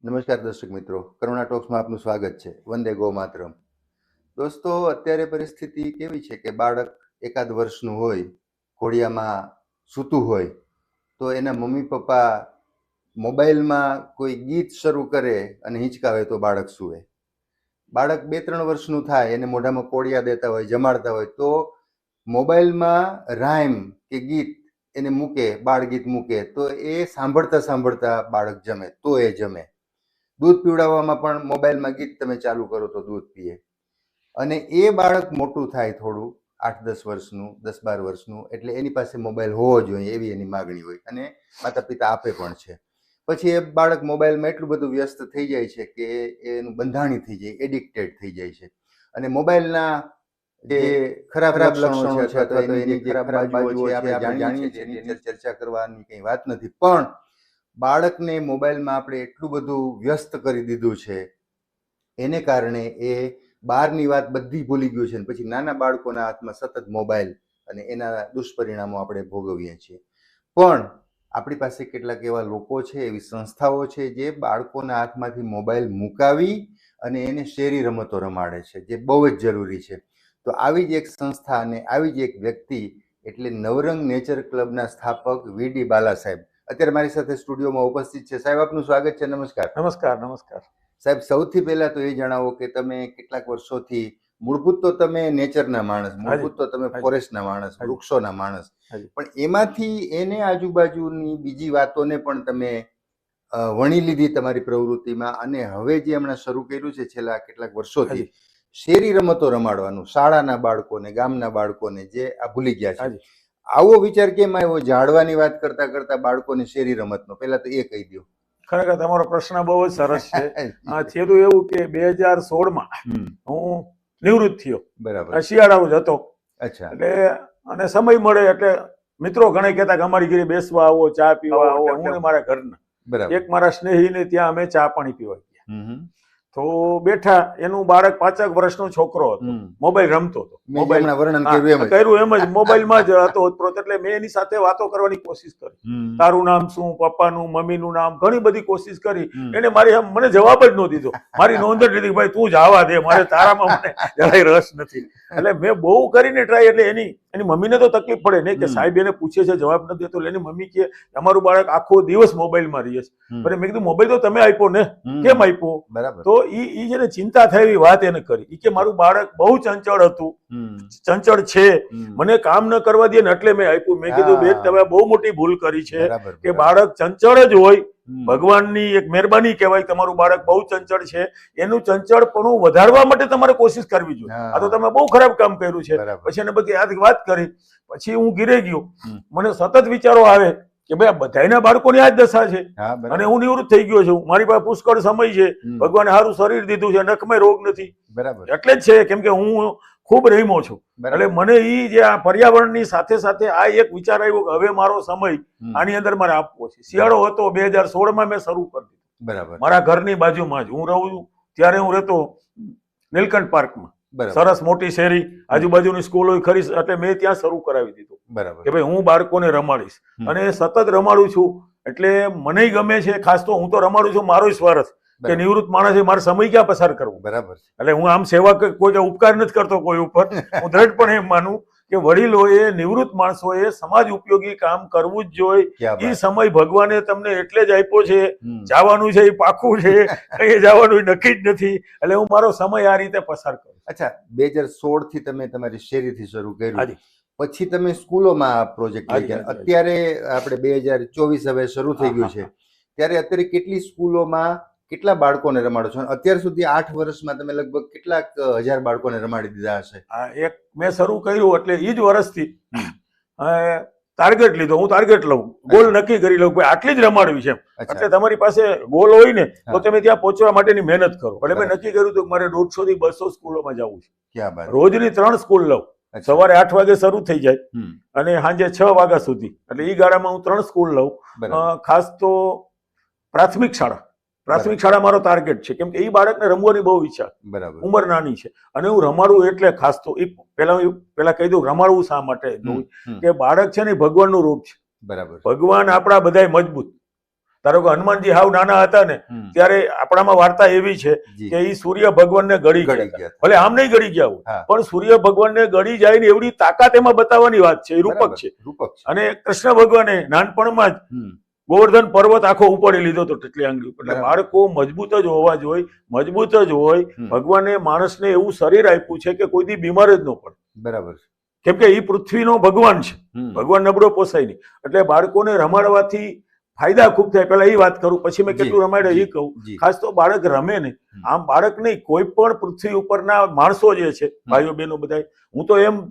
નમસ્કાર દર્શક મિત્રો, કરુણા ટોક્સમાં આપનું સ્વાગત છે. વંદે ગો માતરમ. દોસ્તો, અત્યારે પરિસ્થિતિ કેવી છે કે બાળક એકાદ વર્ષનું હોય, ઘોડિયામાં સૂતું હોય, તો એના મમ્મી પપ્પા મોબાઈલમાં કોઈ ગીત શરૂ કરે અને હિંચકાવે તો બાળક સૂવે. બાળક 2-3 વર્ષનું થાય, એને મોઢામાં કોડિયા દેતા હોય, જમાડતા હોય, તો મોબાઈલમાં રાઇમ કે ગીત એને મૂકે, બાળગીત મૂકે, તો એ સાંભળતા સાંભળતા બાળક જમે તો એ જમે. દૂધ પીવડાવવામાં પણ મોબાઈલમાં ગીત તમે ચાલુ કરો તો દૂધ પીએ. અને એ બાળક મોટું થાય થોડું 8-10 વર્ષનું, 10-12 વર્ષનું, એટલે એની પાસે મોબાઈલ હોવો જોઈએ એવી એની માગણી હોય, અને માતા પિતા આપે પણ છે. પછી એ બાળક મોબાઈલમાં એટલું બધું વ્યસ્ત થઈ જાય છે કે એનું બંધાણી થઈ જાય, એડિક્ટેડ થઈ જાય છે. અને મોબાઈલના જે ખરાબ લક્ષણો છે અથવા તો એની જે ખરાબ બાજુઓ છે આપણે જાણીએ છીએ, એની ચર્ચા કરવાની કંઈ વાત નથી. પણ બાળકને મોબાઈલમાં આપણે એટલું બધું વ્યસ્ત કરી દીધું છે, એને કારણે એ બહારની વાત બધી ભૂલી ગયું છે. અને પછી નાના બાળકોના હાથમાં સતત મોબાઈલ અને એના દુષ્પરિણામો આપણે ભોગવીએ છીએ. પણ આપણી પાસે કેટલાક એવા લોકો છે, એવી સંસ્થાઓ છે જે બાળકોના હાથમાંથી મોબાઈલ મુકાવી અને એને શેરી રમતો રમાડે છે, જે બહુ જ જરૂરી છે. તો આવી જ એક સંસ્થા અને આવી જ એક વ્યક્તિ એટલે નવરંગ નેચર ક્લબના સ્થાપક વી.ડી. બાલા સાહેબ અત્યારે મારી સાથે સ્ટુડિયોમાં ઉપસ્થિત છે. સાહેબ, આપનું સ્વાગત છે. નમસ્કાર. નમસ્કાર. સાહેબ, સૌથી પહેલા તો એ જણાવો કે તમે કેટલાક વર્ષોથી, મૂળભૂત તો તમે નેચરના માણસ, મૂળભૂત તો તમે ફોરેસ્ટના માણસ, વૃક્ષોના માણસ, પણ એમાંથી એને આજુબાજુની બીજી વાતોને પણ તમે વણી લીધી તમારી પ્રવૃત્તિમાં, અને હવે જે હમણાં શરૂ કર્યું છે છેલ્લા કેટલાક વર્ષોથી, શેરી રમતો રમાડવાનું શાળાના બાળકોને, ગામના બાળકોને, જે આ ભૂલી ગયા છે. આવો વિચાર કેમ આવ્યો ઝાડવાની વાત કરતા કરતા બાળકોને શેરી રમતનો? પહેલા તો એ કહી દો. ખરેખર તમારો પ્રશ્ન બહુ જ સરસ છે. થયું એવું કે 2016માં હું નિવૃત્ત થયો. બરાબર. શિયાળાનો જ હતો. અચ્છા. એટલે અને સમય મળે એટલે મિત્રો ઘણા કહેતા કે અમારી ઘરે બેસવા આવો, ચા પીવા આવો. હું ને મારા ઘરના એક મારા સ્નેહીને ત્યાં અમે ચા પાણી પીવા ગયા. તો બેઠા, એનું બાળક 5 વર્ષનો છોકરો હતો, મોબાઈલ રમતો હતો. મોબાઈલ કર્યું એમ જ મોબાઈલમાં જ હતો. એટલે મેં એની સાથે વાતો કરવાની કોશિશ કરી. તારું નામ શું, પપ્પાનું, મમ્મીનું નામ, ઘણી બધી કોશિશ કરી. એને મને જવાબ જ ન દીધો. મારી નોંધ જ લીધી, ભાઈ તું જવા દે, મારે તારામાં મને જરાય રસ નથી. એટલે મેં બહુ કરીને ટ્રાય. એટલે એની મમ્મીને તો તકલીફ પડે ને કે સાહેબ એને પૂછે છે, જવાબ નથી દેતો. એની મમ્મી કે અમારું બાળક આખો દિવસ મોબાઈલમાં રહે છે. મેં કીધું મોબાઈલ તો તમે આપ્યો ને, કેમ આપ્યો? બરાબર. તો ઈ જેને ચિંતા થઈ એવી વાત એને કરી. ઈ કે મારું બાળક બહુ ચંચળ હતું, ચંચળ છે, મને કામ ન કરવા દે ને એટલે મેં આપ્યું. મેં કીધું બેન, તમે બહુ મોટી ભૂલ કરી છે કે બાળક ચંચળ જ હોય. ભગવાનની એક મહેરબાની કહેવાય, તમારું બાળક બહુ ચંચળ છે. એનું ચંચળપણું વધારવા માટે તમારે કોશિશ કરવી જોઈએ. આ તો તમે બહુ ખરાબ કામ કર્યું છે. પછી એને બધી આ વાત કરી. પછી હું ઘીરે ગયો. મને સતત વિચારો આવે કે ભાઈ આ બધાના બાળકોની આ જ દશા છે. અને હું નિવૃત્ત થઈ ગયો છું, મારી પાસે પુષ્કળ સમય છે, ભગવાને સારું શરીર દીધું છે, નખમાં રોગ નથી. બરાબર. એટલે જ છે કેમ કે હું ખૂબ રહીમો છું. એટલે મને ઈ જે આ પર્યાવરણની સાથે સાથે આ એક વિચાર આવ્યો કે હવે મારો સમય આની અંદર મારે આપવો છે. શિયાળો હતો, 2016માં મેં શરૂ કરી દીધું. બરાબર. મારા ઘરની બાજુમાં જ હું રહું છું. ત્યારે હું રહેતો નીલકંઠ પાર્કમાં. સરસ મોટી શેરી, આજુબાજુની સ્કૂલો ખરી, એટલે મેં ત્યાં શરૂ કરાવી દીધું. બરાબર. કે ભાઈ હું બાળકોને રમાડીશ, અને સતત રમાડું છું. એટલે મને ગમે છે. ખાસ તો હું તો રમાડું છું, મારો સ્વાર્થ કે નિવૃત્ત માણસ છે, મારે સમય ક્યાં પસાર કરવો. બરાબર. એટલે હું આમ સેવા કોઈ ઉપકાર નથી કરતો કોઈ ઉપર. હું દ્રઢપણે એમ માનું કે વડીલોએ, નિવૃત્ત માણસોએ સમાજ ઉપયોગી કામ કરવું જ જોઈએ. એ સમય ભગવાને તમને એટલે જ આપ્યો છે. જવાનું છે એ પાકું છે, કઈ જવાનું નક્કી જ નથી. એટલે હું મારો સમય આ રીતે પસાર કરું. અચ્છા, 2016 થી તમે તમારી શેરીથી શરૂ કર્યું, પછી તમે સ્કૂલોમાં પ્રોજેક્ટ લઈ ગયા. અત્યારે આપણે 2024 હવે શરૂ થઈ ગયું છે, ત્યારે અત્યારે કેટલી સ્કૂલોમાં કેટલા બાળકોને રમાડો છો? અત્યાર સુધી 8 વર્ષમાં તમે લગભગ કેટલાક હજાર બાળકોને રમાડી દીધા હશે? એક મેં શરૂ કર્યું એટલે એ જ વર્ષથી ટાર્ગેટ લીધો. હું ટાર્ગેટ લઉં, ગોલ નક્કી કરી લઉં, આટલી જ રમાડવી છે. એટલે તમારી પાસે ગોલ હોય ને તો તમે ત્યાં પહોંચવા માટેની મહેનત કરો. એટલે મેં નક્કી કર્યું હતું કે મારે 150 થી 200 સ્કૂલોમાં જવું છે. રોજની 3 સ્કૂલ લઉં. સવારે 8 વાગે શરૂ થઈ જાય અને સાંજે 6 વાગ્યા સુધી. એટલે એ ગાળામાં હું 3 સ્કૂલ લઉં. ખાસ તો પ્રાથમિક શાળા મારો ટાર્ગેટ છે, કેમ કે એ બાળકને રમવાની બહુ ઈચ્છા. બરાબર. ઉંમર નાની છે અને હું રમાડું એટલે ખાસ તો એ પેલા કહી દઉં રમાડવું શા માટે કે બાળક છે ને ભગવાનનું રૂપ છે. બરાબર. ભગવાન આપણા બધાય મજબૂત, ધારો કે હનુમાનજી હાવ નાના હતા ને ત્યારે આપણામાં વાર્તા એવી છે જી. કે એ સૂર્ય ભગવાનને ગળી ગળી ગયા ગયા. ભલે આમ નહીં ગળી ગયા હોય, હા. પણ સૂર્ય ભગવાનને ગળી જાય ને એવડી તાકાત એમાં બતાવવાની વાત છે. એ રૂપક બરાબર. છે. રૂપક છે. અને કૃષ્ણ ભગવાને નાનપણમાં જ હમ. ગોવર્ધન પર્વત આખો ઉપાડી લીધો તો તેટલી આંગળી. એટલે બરાબર. બાળકો મજબૂત જ હોવા જોઈએ, મજબૂત જ હોય. હમ. ભગવાને માણસને એવું શરીર આપ્યું છે કે કોઈ દી બીમાર જ ન પડે, બરાબર. કેમ કે એ પૃથ્વીનો ભગવાન છે. હમ. ભગવાન નબળો પોસાય નહીં. એટલે બાળકોને રમાડવાથી ફાયદા ખૂબ થાય. પેલા એ વાત કરું, પછી મેં જી, કેટલું રમાડે જી, એ કહું. જી. ખાસ તો બાળક રમે ને, આમ બાળક નહીં, કોઈ પણ પૃથ્વી ઉપરના માણસો જે છે, ભાઈઓ બહેનો બધા, હું તો એમ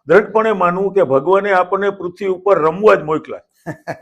દ્રઢપણે માનું કે ભગવાને આપણને પૃથ્વી ઉપર રમવા જ મોકલા.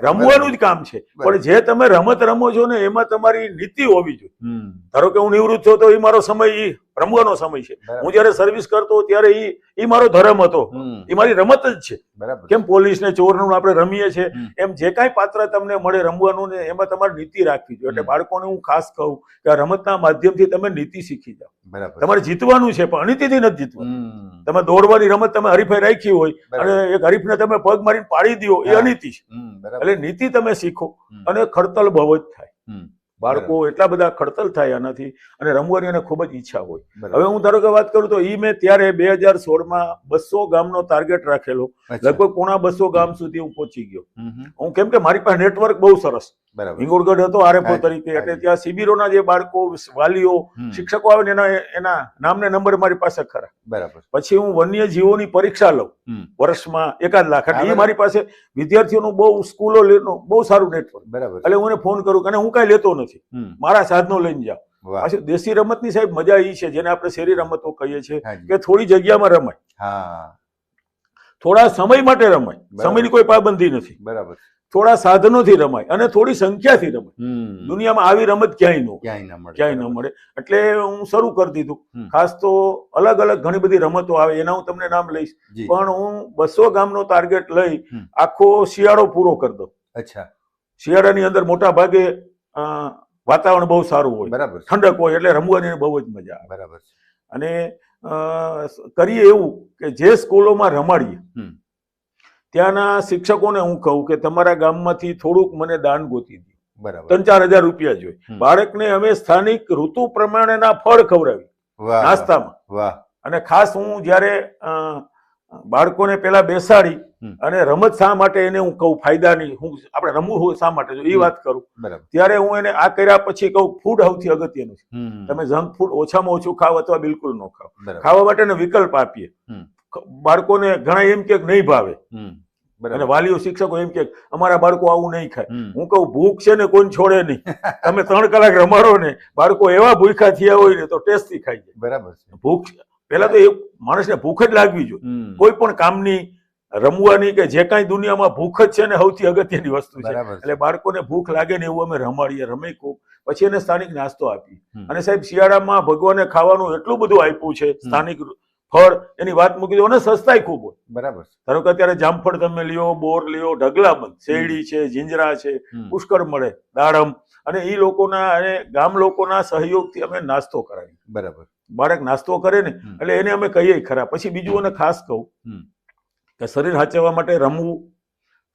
રમવાનું જ કામ છે. પણ જે તમે રમત રમો છો ને એમાં તમારી નીતિ હોવી જોઈએ. હમ. ધારો કે હું નિવૃત્ત છું તો એ મારો સમય ઈ રમવાનો સમય છે. બરાબર. હું જયારે સર્વિસ કરતો ત્યારે ઈ મારો ધર્મ હતો, હમ. એ મારી રમત જ છે. બરાબર. કેમ પોલીસ ને ચોરનું આપણે રમીએ છીએ હમ. એમ જે કાંઈ પાત્ર તમને મળે રમવાનું ને એમાં તમારે નીતિ રાખવી જોઈએ. એટલે હમ. બાળકોને હું ખાસ કહું કે આ રમતના માધ્યમથી તમે નીતિ શીખી જાઓ. બરાબર. તમારે જીતવાનું છે પણ અનીતિથી નથી જીતવાનું. હમ. તમે દોડવાની રમત તમે હરીફાઈ રાખી હોય બરાબર. અને એક હરીફને તમે પગ મારીને પાડી દો, એ હા. અનીતિ છે. હમ. બરાબર. એટલે નીતિ તમે શીખો હમ. અને ખડતલ બહુ જ થાય. હમ. બાળકો એટલા બધા ખડતલ થાય આનાથી, અને રમવાની એને ખૂબ જ ઈચ્છા હોય. બરાબર. હવે હું ધારો કે વાત કરું તો મેં ત્યારે 2016માં 200 ગામનો ટાર્ગેટ રાખેલો. અચ્છા. લગભગ પોણા 200 ગામ સુધી હું પહોંચી ગયો. હમ. હમ. હું કેમ કે મારી પાસે નેટવર્ક બહુ સરસ, બરાબર. હિંગોળગઢ હતો આરએફઓ હાજી, તરીકે, એટલે હાજી. ત્યાં શિબિરોના જે બાળકો, વાલીઓ, હમ. શિક્ષકો આવે ને એના નામને નંબર મારી પાસે ખરા. બરાબર. પછી હું વન્ય જીવોની પરીક્ષા લઉં હમ. વર્ષમાં 1 લાખ, એટલે હા, એ મારી પાસે વિદ્યાર્થીઓનું બહુ સ્કૂલો બહુ સારું નેટવર્ક. બરાબર. એટલે હું એને ફોન કરું અને હું કાંઈ લેતો નથી, હમ. મારા સાધનો લઈને જાઓ. વાહ. પાછી દેશી રમતની સાહેબ મજા એ છે, જેને આપણે શેરી રમતો કહીએ છીએ, હાજી. કે થોડી જગ્યામાં રમાય, હા. થોડા સમય માટે રમાય, બરાબર. સમયની કોઈ પાબંદી નથી, બરાબર. થોડા સાધનોથી રમાય અને થોડી સંખ્યાથી રમાય. હમ. દુનિયામાં આવી રમત ક્યાંય ન હોય, ક્યાંય ના મળે. ક્યાંય ન મળે. એટલે હું શરૂ કરી દીધું. હમ. ખાસ તો અલગ અલગ ઘણી બધી રમતો આવે, એના હું તમને નામ લઈશ, જી. પણ હું 200 ગામનો ટાર્ગેટ લઈ હમ. આખો શિયાળો પૂરો કરી દઉં. અચ્છા. શિયાળાની અંદર મોટા ભાગે વાતાવરણ બહુ સારું હોય, બરાબર. ઠંડક હોય, એટલે રમવાની બહુ જ મજા આવે. બરાબર. અને કરીએ એવું કે જે સ્કૂલોમાં રમાડીએ હમ. ત્યાંના શિક્ષકોને હું કહું કે તમારા ગામમાંથી થોડુંક મને દાન ગોતી દો, બરાબર. 3-4 હજાર રૂપિયા જોઈએ. હમ. બાળકને અમે સ્થાનિક ઋતુ પ્રમાણેના ફળ ખવડાવી વાહ. નાસ્તામાં. વાહ. અને ખાસ હું જ્યારે બાળકોને પેલા બેસાડી હમ. અને રમત શા માટે એને હું કહું ફાયદાની, હું આપણે રમવું હોય શા માટે એ વાત કરું, બરાબર. ત્યારે હું એને આ કર્યા પછી કહું ફૂડ સૌથી અગત્યનું છે. હમ. તમે જંક ફૂડ ઓછામાં ઓછું ખાવ અથવા બિલકુલ ન ખાવ. બરાબર. ખાવા માટેનો વિકલ્પ આપીએ. હમ. બાળકોને ઘણા એમ કે નહીં ભાવે, હમ. અને બરાબર. વાલીઓ શિક્ષકો એમ કે અમારા બાળકો આવું નહીં ખાય. હમ. હું કહું ભૂખ છે ને કોઈને છોડે નહીં. તમે 3 કલાક રમાડો ને, બાળકો એવા ભૂખ્યા થયા હોય ને તો ટેસ્ટથી ખાઈ જાય. બરાબર છે. ભૂખ પેલા તો એ માણસને ભૂખ જ લાગવી જોઈએ, હમ. કોઈ પણ કામની, રમવાની, કે જે કાંઈ દુનિયામાં ભૂખ જ છે ને સૌથી અગત્યની વસ્તુ છે. બરાબર છે. એટલે બાળકોને ભૂખ લાગે ને એવું અમે રમાડીએ, રમી ખૂબ, પછી એને સ્થાનિક નાસ્તો આપીએ. હમ. અને સાહેબ શિયાળામાં ભગવાને ખાવાનું એટલું બધું આપ્યું છે, સ્થાનિક ફળ, એની વાત મૂકી દો, અને સસ્તાઈ ખૂબ હોય. બરાબર છે. ધારો કે અત્યારે જામફળ તમે લ્યો, બોર લ્યો, ઢગલાબંધ, શેરડી છે, જીંજરા છે, હમ. પુષ્કળ મળે, દાડમ, અને એ લોકોના અને ગામ લોકોના સહયોગથી અમે નાસ્તો કરાવીએ. બરાબર. બાળક નાસ્તો કરે ને હમ. એટલે એને અમે કહીએ ખરા. પછી બીજું એને ખાસ કહું હમ. કે શરીર સાચવવા માટે રમવું,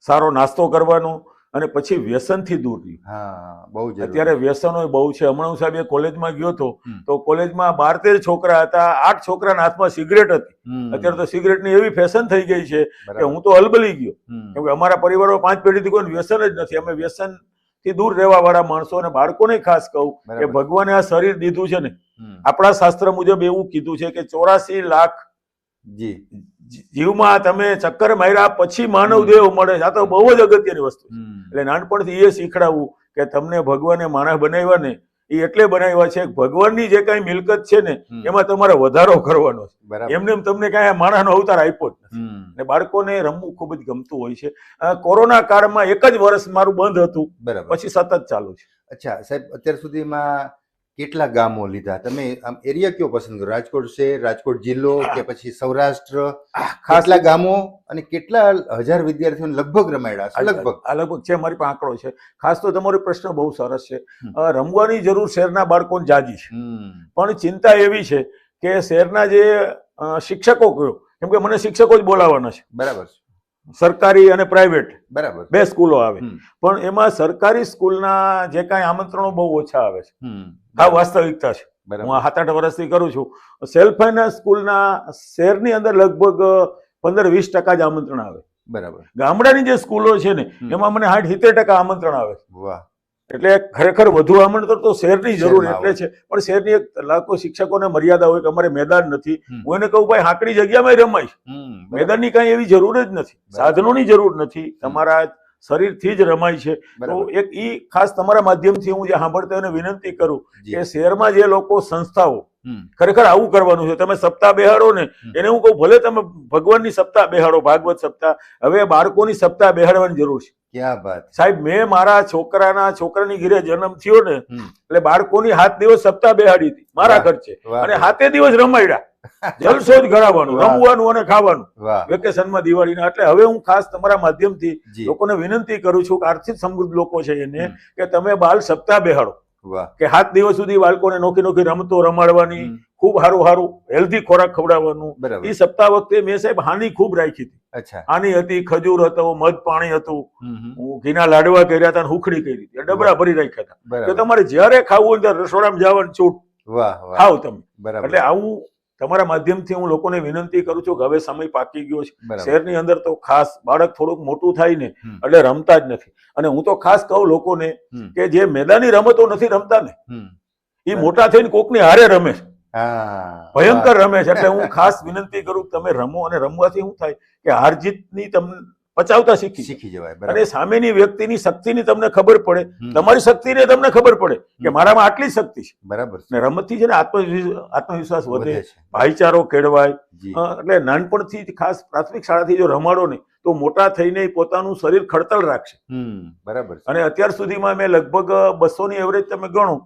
સારો નાસ્તો કરવાનો, અને પછી વ્યસનથી દૂર રહેવું. હા, બહુ જરૂરી. અત્યારે વ્યસનો બહુ છે. હમણાં હું સાહેબ કોલેજમાં ગયો હતો, હમ. તો કોલેજમાં 12-13 છોકરા હતા, 8 છોકરાના હાથમાં સિગરેટ હતી. હમ. અત્યારે તો સિગરેટની એવી ફેશન થઈ ગઈ છે કે બરાબર. હું તો અલબલી ગયો, હમ. કેમ કે અમારા પરિવારો 5 પેઢીથી કોઈ વ્યસન જ નથી. અમે વ્યસનથી દૂર રહેવા વાળા માણસો. અને બાળકોને ખાસ કહું કે બરાબર. ભગવાને આ શરીર દીધું છે ને, હમ. આપણા શાસ્ત્ર મુજબ એવું કીધું છે કે 84 લાખ જી. જીવમાં તમે ચક્કર માર્યા પછી માનવ દેહ મળે છે. આ તો બહુ જ અગત્યની વસ્તુ છે. હમ. એટલે નાનપણથી એ શીખડાવવું કે તમને ભગવાને માણસ બનાવ્યા ને એ એટલે બનાવ્યા છે, ભગવાનની જે કાંઈ મિલકત છે ને હમ. એમાં તમારે વધારો કરવાનો છે. બરાબર. એમને એમ તમને કાંઈ માણસનો અવતાર આપ્યો જ નથી. હમ. અને બાળકોને રમવું ખૂબ જ ગમતું હોય છે. કોરોના કાળમાં 1 જ વર્ષ મારું બંધ હતું, બરાબર. પછી સતત ચાલુ છે. અચ્છા સાહેબ, અત્યાર સુધીમાં કેટલા ગામો લીધા તમે? આમ એરિયા કયો પસંદ કરો? રાજકોટ શહેર, રાજકોટ જિલ્લો, કે પછી સૌરાષ્ટ્ર? કેટલા ગામો અને કેટલા હજાર વિદ્યાર્થીઓને લગભગ રમાડ્યા છે? લગભગ આ લગભગ છે, મારી પાસે આંકડો છે. ખાસ તો તમારો પ્રશ્ન બહુ સરસ છે. હમ. રમવાની જરૂર શહેરના બાળકોને જાજી છે, હમ. પણ ચિંતા એવી છે કે શહેરના જે શિક્ષકો કહ્યું, કેમ કે મને શિક્ષકો જ બોલાવવાના છે, બરાબર છે. સરકારી અને પ્રાઇવેટ બરાબર. બે સ્કૂલો આવે, હમ. પણ એમાં સરકારી સ્કૂલના જે કાંઈ આમંત્રણો બહુ ઓછા આવે છે. હમ. આ વાસ્તવિકતા છે. બરાબર. હું 7-8 વર્ષથી કરું છું. સેલ્ફ ફાઇનાન્સ સ્કૂલના શહેરની અંદર લગભગ 15-20% જ આમંત્રણ આવે. બરાબર. ગામડાની જે સ્કૂલો છે ને એમાં મને 60-70% આમંત્રણ આવે. વાહ. એટલે ખરેખર વધુ આમંત્રણ તો શહેરની જરૂર શહેરમાં એટલે છે, પણ શહેરની એક લાખો શિક્ષકોને મર્યાદા હોય કે અમારે મેદાન નથી. હું એને કહું ભાઈ હાંકડી જગ્યામાં રમાય, મેદાનની કાંઈ એવી જરૂર જ નથી, સાધનોની જરૂર નથી, તમારા શરીરથી જ રમાય છે. તો એક ઈ ખાસ તમારા માધ્યમથી હું જે સાંભળતા એને વિનંતી કરું કે શહેરમાં જે લોકો સંસ્થાઓ ખરેખર આવું કરવાનું છે. તમે સપ્તાહ બેહાડો ને, એને હું કહું ભલે તમે ભગવાનની સપ્તાહ બેહાડો, ભાગવત સપ્તાહ, હવે બાળકોની સપ્તાહ બેહાડવાની જરૂર છે. ક્યાં વાત સાહેબ, મેં મારા છોકરાની ઘરે જન્મ થયો ને એટલે બાળકોની 7 દિવસ સપ્તાહ બેહાડી હતી મારા ખર્ચે, અને 7 દિવસ રમાડ્યા. જલસો જ કરાવવાનું, રમવાનું અને ખાવાનું વેકેશનમાં દિવાળીના. એટલે હવે હું ખાસ તમારા માધ્યમથી લોકોને વિનંતી કરું છું કે આર્થિક સમૃદ્ધ લોકો છે એને કે તમે બાલ સપ્તાહ બેહાડો, કે 7 દિવસ સુધી બાળકોને નોખી રમતો રમાડવાની, ખૂબ સારું હેલ્ધી ખોરાક ખવડાવવાનું. એ સપ્તાહ વખતે મેં સાહેબ હાની ખૂબ રાખી હતી. હાની હતી, ખજૂર હતો, મધ પાણી હતું, ઘીના લાડવા કર્યા હતા, હુખડી કરી હતી, ડબરા ભરી રાખ્યા હતા કે તમારે જયારે ખાવું હોય ત્યારે રસોડામાં જવાનું છૂટ, ખાવ તમે. એટલે આવું તમારા માધ્યમથી હું લોકોને વિનંતી કરું છું કે હવે સમય પાકી ગયો છે. શહેરની અંદર તો ખાસ બાળક થોડુંક મોટું થાય ને એટલે રમતા જ નથી. અને હું તો ખાસ કહું લોકોને કે જે મેદાની રમતો નથી રમતા ને એ મોટા થઈને કોકની હારે રમે છે, ભયંકર રમે છે. એટલે હું ખાસ વિનંતી કરું કે તમે રમો, અને રમવાથી શું થાય કે હાર જીતની તમને પચાવતા શીખી જવાય, અને સામેની વ્યક્તિની શક્તિની તમને ખબર પડે, તમારી શક્તિને તમને ખબર પડે કે મારામાં આટલી શક્તિ છે. બરાબર. ને રમતથી છે ને આત્મવિશ્વાસ વધે, ભાઈચારો કેળવાય. એટલે નાનપણથી ખાસ પ્રાથમિક શાળાથી જો રમાડો ને તો મોટા થઈને પોતાનું શરીર ખડતલ રાખશે. બરાબર. અને અત્યાર સુધીમાં મેં લગભગ 200 ની એવરેજ તમે ગણો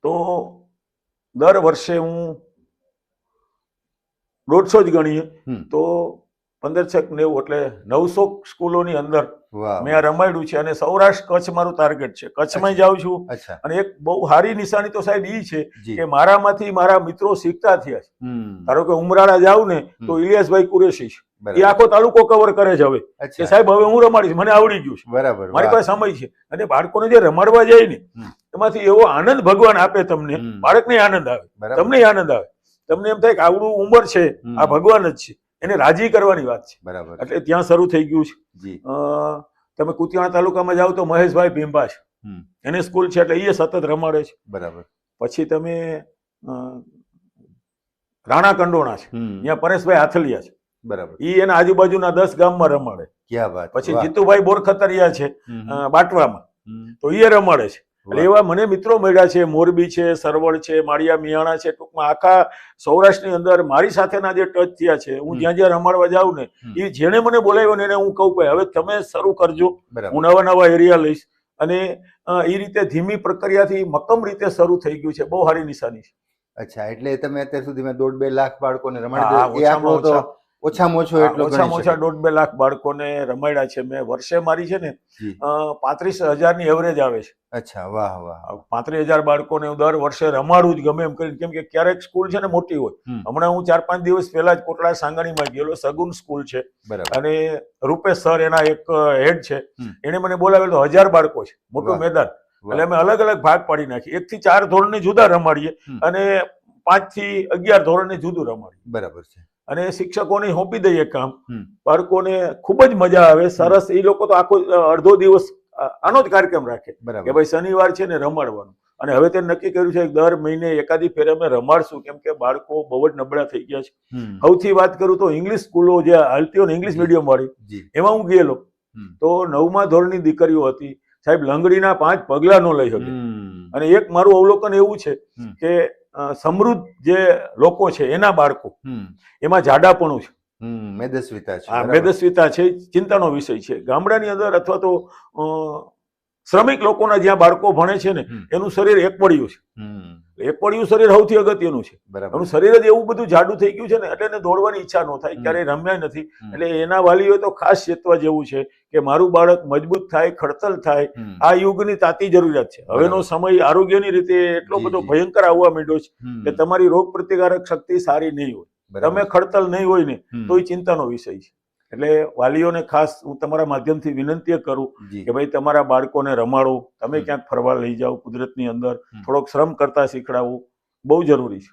તો દર વર્ષે હું 150 જ ગણીએ તો 1590 એટલે 900 સ્કૂલોની અંદર મેં આ રમાડ્યું છે. અને સૌરાષ્ટ્ર કચ્છ મારું ટાર્ગેટ છે, કચ્છમાં જાઉં છું. અને એક બહુ સારી નિશાની તો સાહેબ ઈ છે કે મારામાંથી મારા મિત્રો શીખતા થયા છે. ધારો કે ઉમરાળા જાઉં ને તો ઇલિયાસભાઈ કુરેશી છે, એ આખો તાલુકો કવર કરે છે હવે કે સાહેબ હવે હું રમાડીશ, મને આવડી ગયું છે, બરાબર, મારી પાસે સમય છે. અને બાળકોને જે રમાડવા જાય ને એમાંથી એવો આનંદ ભગવાન આપે તમને, બાળકને આનંદ આવે, તમને આનંદ આવે, તમને એમ થાય કે આવડું ઉંમર છે, આ ભગવાન જ છે, એને રાજી કરવાની વાત છે. બરાબર. એટલે ત્યાં શરૂ થઈ ગયું છે. તમે કુતિયાણા તાલુકામાં જાઓ તો મહેશભાઈ ભીંભા છે, એને સ્કૂલ છે એટલે એ સતત રમાડે છે. બરાબર. પછી તમે રાણા કંડોણા છે, ત્યાં પરેશભાઈ આથલિયા છે. બરાબર. એ એના આજુબાજુના 10 ગામમાં રમાડે. ક્યાં વાત. પછી જીતુભાઈ બોરખતરિયા છે બાટવામાં, તો એ રમાડે છે. એટલે એવા મને મિત્રો મળ્યા છે, મોરબી છે, સરવડ છે, માળિયા મિયાણા છે. ટૂંકમાં આખા સૌરાષ્ટ્રની અંદર મારી સાથેના જે ટચ થયા છે, હું જ્યાં જ્યાં રમાડવા જાઉં ને એ જેને મને બોલાવ્યો ને એને હું કહું કે હવે તમે શરૂ કરજો, હું નવા એરિયા લઈશ. અને એ રીતે ધીમી પ્રક્રિયાથી મક્કમ રીતે શરૂ થઈ ગયું છે. બહુ સારી નિશાની છે. અચ્છા, એટલે તમે અત્યાર સુધીમાં 1.5-2 લાખ બાળકોને રમાડી, ઓછામાં ઓછા 1.5-2 લાખ બાળકોને રમાડ્યા છે મેં. વર્ષે મારી છે ને 35,000 ની એવરેજ આવે છે. અચ્છા, વાહ વાહ. 35,000 બાળકોને હું દર વર્ષે રમાડું જ ગમે એમ કરીને, કેમ કે ક્યારેક સ્કૂલ છે ને મોટી હોય. હમણાં હું 4-5 દિવસ પહેલા જ કોટડા સાંગાણીમાં ગયેલો, સગુન સ્કૂલ છે, અને રૂપેશ સર એના એક હેડ છે, એને મને બોલાવેલો તો 1000 બાળકો છે, મોટું મેદાન. એટલે અમે અલગ અલગ ભાગ પાડી નાખીએ, 1 થી 4 ધોરણને જુદા રમાડીએ અને 5 થી 11 ધોરણને જુદું રમાડીએ. બરાબર છે. અને શિક્ષકોને સોંપી દઈએ કામ, બાળકોને ખૂબ જ મજા આવે. સરસ. એ લોકો તો આખો અડધો દિવસ આનો જ કાર્યક્રમ રાખે કે ભાઈ શનિવાર છે ને રમાડવાનું. અને હવે તે નક્કી કર્યું છે કે દર મહિને એકાદી ફેર અમે રમાડશું, કેમ કે બાળકો બહુ જ નબળા થઈ ગયા છે. સૌથી વાત કરું તો ઇંગ્લિશ સ્કૂલો જે હાલતી હોય ને, ઇંગ્લિશ મીડિયમ વાળી, એમાં હું ગયેલો તો 9મા ધોરણની દીકરીઓ હતી સાહેબ, લંગડીના 5 પગલા ન લઈ શકે. અને એક મારું અવલોકન એવું છે કે સમૃદ્ધ જે લોકો છે એના બાળકો એમાં જાડાપણું છે, મેદસ્વીતા છે, ચિંતાનો વિષય છે. ગામડાની અંદર અથવા તો શ્રમિક લોકોના જ્યાં બાળકો ભણે છે ને એનું શરીર એકવડિયું છે. એકવડિયું શરીર સૌથી અગત્યનું છે. એનું શરીર જ એવું બધું જાડું થઈ ગયું છે ને એટલે એને દોડવાની ઈચ્છા ન થાય, ક્યારેય રમ્યા નથી. એટલે એના વાલીઓ તો ખાસ ચેતવા જેવું છે કે મારું બાળક મજબૂત થાય, ખડતલ થાય. આ યુગની તાતી જરૂરિયાત છે. હવેનો સમય આરોગ્યની રીતે એટલો બધો ભયંકર આવવા માંડ્યો છે કે તમારી રોગ પ્રતિકારક શક્તિ સારી નહીં હોય, તમે ખડતલ નહીં હોય ને તો એ ચિંતાનો વિષય છે. એટલે વાલીઓને ખાસ હું તમારા માધ્યમથી વિનંતી કરું જી કે ભાઈ તમારા બાળકોને રમાડો, તમે ક્યાંક ફરવા લઈ જાઓ, કુદરતની અંદર થોડોક શ્રમ કરતા શીખડાવવું બહુ જરૂરી છે.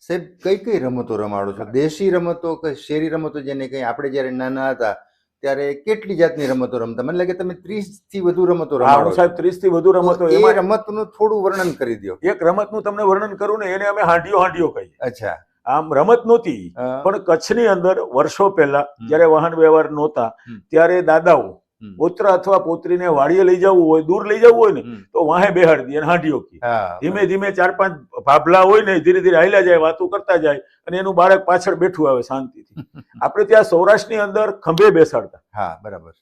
સાહેબ, કઈ કઈ રમતો રમાડો છો? દેશી રમતો કે શેરી રમતો? જેને કઈ આપણે જયારે નાના હતા ત્યારે કેટલી જાતની રમતો રમતા? મને લાગે તમે 30 થી વધુ રમતો રમાડો છો. સાહેબ 30 થી વધુ રમતો. એ રમતનું થોડું વર્ણન કરી દો. એક રમતનું તમને વર્ણન કરું ને, એને અમે હાંડિયો કહીએ. અચ્છા. આમ રમત નહોતી, પણ કચ્છની અંદર વર્ષો પહેલા જયારે વાહન વ્યવહાર નહોતા ત્યારે દાદાઓ પુત્ર અથવા પુત્રીને વાડીએ લઈ જવું હોય, દૂર લઈ જવું હોય ને, તો વાહે બેહાડી દે અને હાંડિયો કી. ધીમે ધીમે 4-5 ભાભલા હોય ને, ધીરે ધીરે હાલ્યા જાય, વાતો કરતા જાય, અને એનું બાળક પાછળ બેઠું આવે શાંતિથી. આપણે ત્યાં સૌરાષ્ટ્રની અંદર ખંભે બેસાડતા. હા, બરાબર.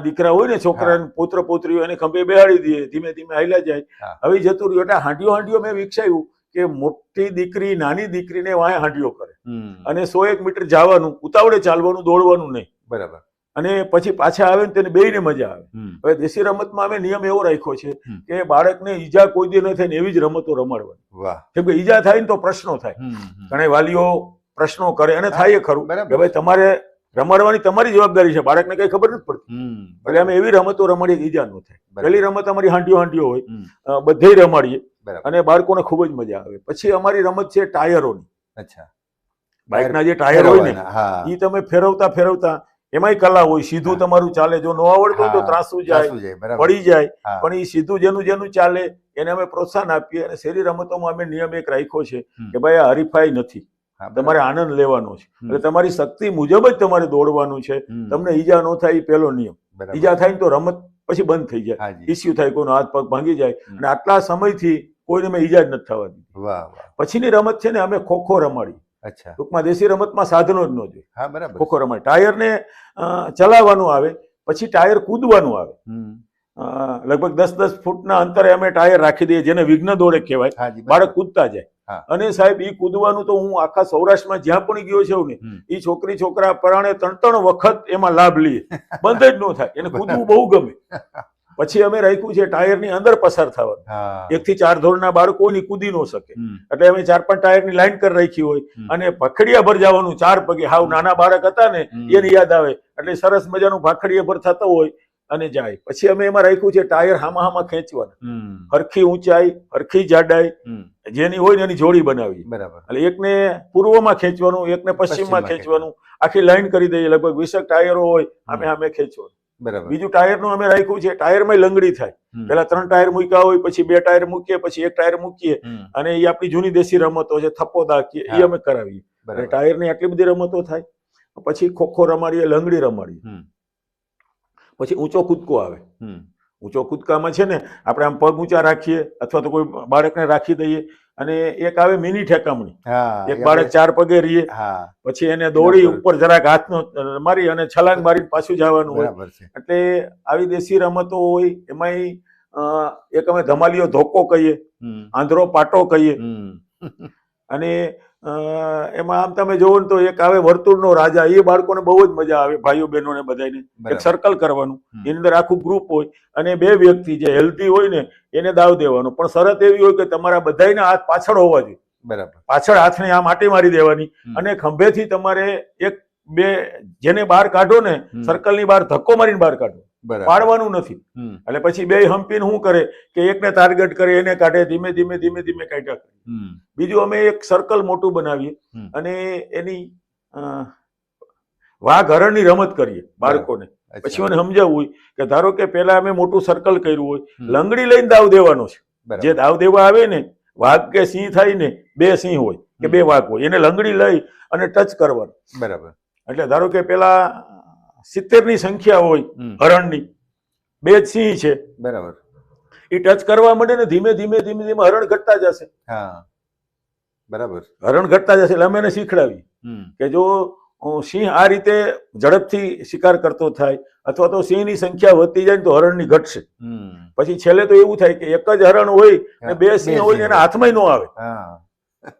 દીકરા હોય ને, છોકરા પુત્ર પુત્રીઓ, એને ખંભે બેહાડી દે, ધીમે ધીમે હાલ્યા જાય. હવે જતું રહ્યું. એટલે હાંડિયો મેં વિકસાવ્યું કે મોટી દીકરી નાની દીકરીને વાહે હાંડિયો કરે, અને 100-1 મીટર જવાનું, ઉતાવળે ચાલવાનું, દોડવાનું નહીં. બરાબર. અને પછી પાછા આવે ને તેને બેયને મજા આવે. હવે દેશી રમતમાં અમે નિયમ એવો રાખ્યો છે કે બાળકને ઈજા કોઈ દી ન થાય ને એવી જ રમતો રમાડવાની. વાહ. કેમ કે ઈજા થાય ને તો પ્રશ્નો થાય. ઘણા વાલીઓ પ્રશ્નો કરે, અને થાય ખરું કે ભાઈ તમારે રમાડવાની તમારી જવાબદારી છે, બાળકને કઈ ખબર નથી પડતી. એટલે અમે એવી રમતો રમાડીએ ઈજા ન થાય. પહેલી રમત અમારી હાંડિયો હોય, બધે રમાડીએ, અને બાળકોને ખૂબ જ મજા આવે. પછી અમારી રમત છે ટાયરોની. અચ્છા. બાઇકના જે ટાયર હોય ને, એ તમે ફેરવતા એમાંય કલા હોય. સીધું તમારું ચાલે, જો ન આવડતું હોય તો ત્રાસું જાય, પડી જાય, પણ એ સીધું જેનું ચાલે એને અમે પ્રોત્સાહન આપીએ. અને શેરી રમતોમાં અમે નિયમ એક રાખ્યો છે કે ભાઈ આ હરીફાઈ નથી, તમારે આનંદ લેવાનો છે. એટલે તમારી શક્તિ મુજબ જ તમારે દોડવાનું છે. તમને ઈજા ન થાય એ પહેલો નિયમ. ઈજા થાય ને તો રમત પછી બંધ થઈ જાય, ઇસ્યુ થાય, કોઈનો હાથ પગ ભાંગી જાય. અને આટલા સમયથી કોઈને મેં ઈજા જ નથી થવા દીધી. પછીની રમત છે ને, અમે ખોખો રમાડી. અચ્છા. ટૂંકમાં દેશી રમતમાં સાધનો જ ન જોઈએ. હા, બરાબર. ખોખો રમાય. ટાયરને ચલાવવાનું આવે, પછી ટાયર કૂદવાનું આવે. લગભગ 10-10 ફૂટના અંતરે અમે ટાયર રાખી દઈએ, જેને વિઘ્ન દોડે કહેવાય. બાળક કૂદતા જાય. અને સાહેબ એ કૂદવાનું તો હું આખા સૌરાષ્ટ્રમાં જ્યાં પણ ગયો છું ને, એ છોકરી છોકરા પરાણે 3 વખત એમાં લાભ લઈએ, બંધ જ ન થાય. એને કૂદવું બહુ ગમે. પછી અમે રાખ્યું છે ટાયરની અંદર પસાર થવાનું. 1 થી 4 ધોરણના બાળકોની કૂદી ન શકે, એટલે અમે 4-5 ટાયરની લાઈન કરી રાખી હોય, અને ભખડિયા ભર જવાનું 4 પગે. હાવ નાના બાળક હતા ને એને યાદ આવે, એટલે સરસ મજાનું ભાખડિયા ભર થતો હોય અને જાય. પછી અમે એમાં રાખ્યું છે ટાયર હામાં ખેંચવાના, હરખી ઊંચાઈ, હરખી જાડાઈ જેની હોય ને એની જોડી બનાવી. બરાબર. એટલે એકને પૂર્વમાં ખેંચવાનું, એકને પશ્ચિમમાં ખેંચવાનું. આખી લાઈન કરી દઈએ. લગભગ 20 ટાયરો હોય, અમે ખેંચવાનું. બરાબર. બીજું ટાયરનું અમે રાખ્યું છે, ટાયરમાં લંગડી થાય. પેલા 3 ટાયર મૂક્યા હોય, પછી 2 ટાયર મૂકીએ, પછી 1 ટાયર મૂકીએ, અને એ આપણી જૂની દેશી રમતો છે, થપ્પો દાખીએ, એ અમે કરાવીએ. ટાયરની આટલી બધી રમતો થાય. પછી ખોખો રમાડીએ, લંગડી રમાડીએ. પછી ઊંચો કૂદકો આવે. ઊંચો કૂદકામાં છે ને, આપણે આમ પગ ઊંચા રાખીએ, અથવા તો કોઈ બાળકને રાખી દઈએ, અને એક આવે મિની ઠેકામણી. એક બાળક 4 પગે રહીએ, પછી એને દોડી ઉપર જરાક હાથનો મારી અને છલાંગ મારી પાછું જવાનું હોય. એટલે આવી દેશી રમતો હોય. એમાંય એક અમે ધમાલીઓ ધોકો કહીએ, આંધળો પાટો કહીએ. અને એમાં આમ તમે જોવો ને તો એક આવે વર્તુળનો રાજા. એ બાળકોને બહુ જ મજા આવે, ભાઈઓ બહેનોને બધાને. એક સર્કલ કરવાનું, એની અંદર આખું ગ્રુપ હોય, અને 2 વ્યક્તિ જે હેલ્ધી હોય ને એને દાવ દેવાનો. પણ શરત એવી હોય કે તમારા બધાના હાથ પાછળ હોવા જોઈએ. બરાબર. પાછળ હાથને આમ આટી મારી દેવાની, અને ખંભેથી તમારે 1-2 જેને બહાર કાઢો ને, સર્કલની બહાર ધક્કો મારીને બહાર કાઢો, પાડવાનું નથી. એટલે પછી 2 હંપીને શું કરે કે એકને ટાર્ગેટ કરે, એને કાઢે, ધીમે ધીમે કાઢ્યા કરે. બીજું અમે એક સર્કલ મોટું બનાવીએ, અને એની વાઘ હરણની રમત કરીએ બાળકોને. પછી મને સમજાવવું હોય કે ધારો કે પેલા અમે મોટું સર્કલ કર્યું હોય, લંગડી લઈને દાવ દેવાનો છે. જે દાવ દેવા આવે ને, વાઘ કે સિંહ થાય ને, 2 સિંહ હોય કે 2 વાઘ હોય, એને લંગડી લઈ અને ટચ કરવાનું. બરાબર. એટલે ધારો કે પેલા 70 ની સંખ્યા હોય હરણની, 2 જ સિંહ છે. બરાબર. એ ટચ કરવા માંડે ને, ધીમે ધીમે હરણ ઘટતા જશે. બરાબર. હરણ ઘટતા જશે. એટલે અમે એને શીખડાવી કે જો સિંહ આ રીતે ઝડપથી શિકાર કરતો થાય, અથવા તો સિંહની સંખ્યા વધતી જાય તો હરણની ઘટશે. પછી છેલ્લે તો એવું થાય કે એક જ હરણ હોય અને 2 સિંહ હોય, એના હાથમાં ન આવે,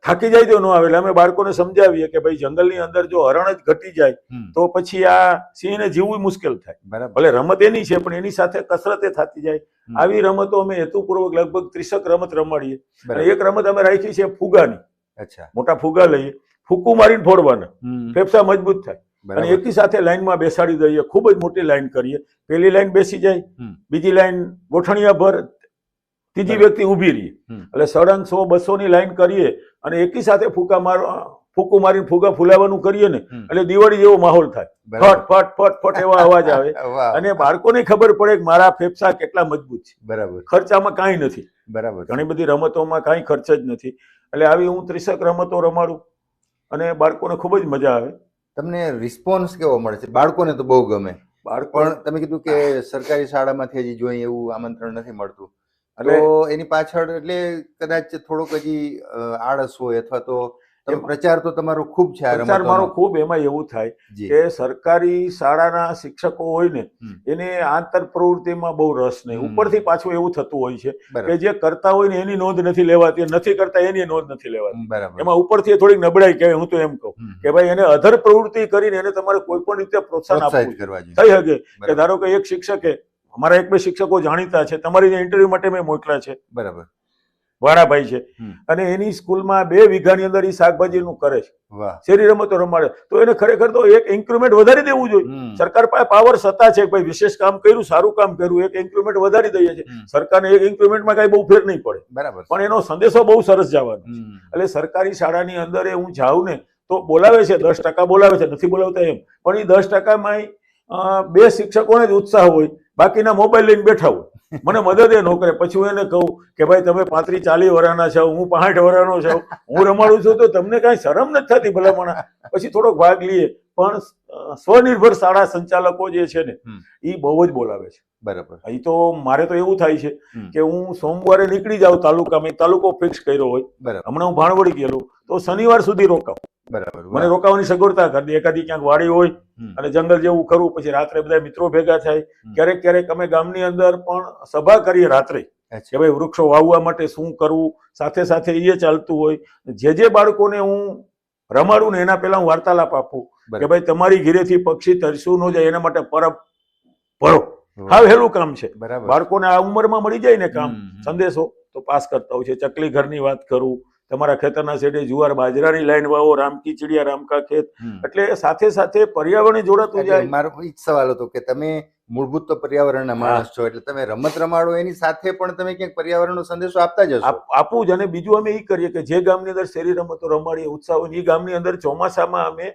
થાકી જાય તો ન આવે. એટલે અમે બાળકોને સમજાવીએ કે ભાઈ જંગલની અંદર જો હરણ જ ઘટી જાય તો પછી આ સિંહને જીવવું મુશ્કેલ થાય. ભલે રમત એની છે, પણ એની સાથે કસરતે થતી જાય. આવી રમતો અમે હેતુપૂર્વક લગભગ 30 રમત રમાડીએ. એક રમત અમે રાખી છે ફુગાની. મોટા ફુગા લઈએ, ફૂકું મારીને ફોડવાના, ફેફસા મજબૂત થાય. અને એકી સાથે લાઈનમાં બેસાડી દઈએ, ખૂબ જ મોટી લાઈન કરીએ. પેલી લાઈન બેસી જાય, બીજી લાઈન ગોઠણિયા ભર, ત્રીજી વ્યક્તિ ઊભી રહી, એટલે સળંગ 100-200 ની લાઈન કરીએ અને એકી સાથે ફૂંકું મારીને ફુગા ફુલાવાનું કરીએ ને એટલે દિવાળી જેવો માહોલ થાય. ફટ ફટ ફટ ફટ એવા અવાજ આવે અને બાળકોને ખબર પડે કે મારા ફેફસા કેટલા મજબૂત છે. બરાબર. ખર્ચામાં કાંઈ નથી. બરાબર. ઘણી બધી રમતોમાં કાંઈ ખર્ચ જ નથી. એટલે આવી હું 30 રમતો રમાડું અને બાળકોને ખૂબ જ મજા આવે. તમને રિસ્પોન્સ કેવો મળે છે? બાળકોને તો બહુ ગમે. પણ તમે કીધું કે સરકારી શાળામાંથી હજી જોઈએ એવું આમંત્રણ નથી મળતું, તો એની પાછળ એટલે કદાચ થોડોક હજી આળસ હોય અથવા તો પ્રચાર તો તમારો ખૂબ છે. પ્રચાર મારો ખૂબ. એમાં એવું થાય કે સરકારી શાળાના શિક્ષકો હોય ને એને આંતર પ્રવૃત્તિમાં બહુ રસ નહીં. ઉપરથી પાછું એવું થતું હોય છે કે જે કરતા હોય ને એની નોંધ નથી લેવાતી, નથી કરતા એની નોંધ નથી લેવાતી. એમાં ઉપરથી થોડીક નબળાઈ કહેવાય. હું તો એમ કહું કે ભાઈ એને અધર પ્રવૃત્તિ કરીને એને તમારે કોઈ પણ રીતે પ્રોત્સાહન આપવું થઈ શકે. કે ધારો કે એક શિક્ષકે, અમારા 1-2 શિક્ષકો જાણીતા છે, તમારી ઇન્ટરવ્યુ માટે મેં મોકલ્યા છે. બરાબર. વાળાભાઈ છે અને એની સ્કૂલમાં 2 વીઘાની અંદર એ શાકભાજીનું કરે છે, શેરી રમતો રમાડે. તો એને ખરેખર તો એક ઇન્ક્રીમેન્ટ વધારી દેવું જોઈએ. સરકાર પાસે પાવર સત્તા છે કે ભાઈ વિશેષ કામ કર્યું, સારું કામ કર્યું, એક ઇન્ક્રીમેન્ટ વધારી દઈએ છે. સરકારને એક ઇન્ક્રીમેન્ટમાં કઈ બહુ ફેર નહીં પડે. બરાબર. પણ એનો સંદેશો બહુ સરસ જવાનો છે. એટલે સરકારી શાળાની અંદર હું જાઉં ને તો બોલાવે છે, 10% બોલાવે છે, નથી બોલાવતા એમ, પણ એ 10%માં 2 શિક્ષકોને જ ઉત્સાહ હોય, બાકીના મોબાઈલ લઈને બેઠા હોય. મને મદદ એ ન કરે. પછી હું એને કહું કે ભાઈ તમે 35-40 વર્ષના છો, હું 65 વર્ષનો છું, હું રમાડું છું, તો તમને કાંઈ શરમ નથી થતી ભલામણા? પછી થોડોક ભાગ લઈએ. પણ સ્વનિર્ભર શાળા સંચાલકો જે છે ને એ બહુ જ બોલાવે છે. બરાબર. અહીં તો મારે તો એવું થાય છે કે હું સોમવારે નીકળી જાઉં તાલુકામાં, તાલુકો ફિક્સ કર્યો હોય. હમણાં હું ભાણવડી ગયેલો તો શનિવાર સુધી રોકાવ. બરાબર. મને રોકાવાની સગવડતા કરી દે. એકાદી ક્યાંક વાડી હોય અને જંગલ જેવું કરવું, પછી રાત્રે બધા મિત્રો ભેગા થાય. ક્યારેક ક્યારેક અમે ગામની અંદર પણ સભા કરીએ રાત્રે કે ભાઈ વૃક્ષો વાવવા માટે શું કરવું. સાથે સાથે એ ચાલતું હોય. જે બાળકોને હું રમાડું ને એના પહેલા હું વાર્તાલાપ આપું કે ભાઈ તમારી ઘરેથી પક્ષી તરસ્યું ન જાય એના માટે પરબ ભરો. હા, હેલું કામ છે. બાળકોને આ ઉંમરમાં મળી જાય ને કામ, સંદેશો તો પાસ કરતા હોય છે. ચકલી ઘરની વાત કરું, તમારા ખેતરના શેડે જુવાર બાજરાની લાઈન વાવો, રામકી ચીડિયા રામકા ખેત. એટલે સાથે સાથે પર્યાવરણ જોડાતું જાય. મારો એ જ સવાલ હતો કે તમે મૂળભૂત તો પર્યાવરણના માણસ છો, એટલે તમે રમત રમાડો એની સાથે પણ તમે ક્યાંક પર્યાવરણનો સંદેશો આપતા જ હશો. આપવું જ. અને બીજું અમે એ કરીએ કે જે ગામની અંદર શેરી રમતો રમાડીએ, ઉત્સાહ હોય, એ ગામની અંદર ચોમાસામાં અમે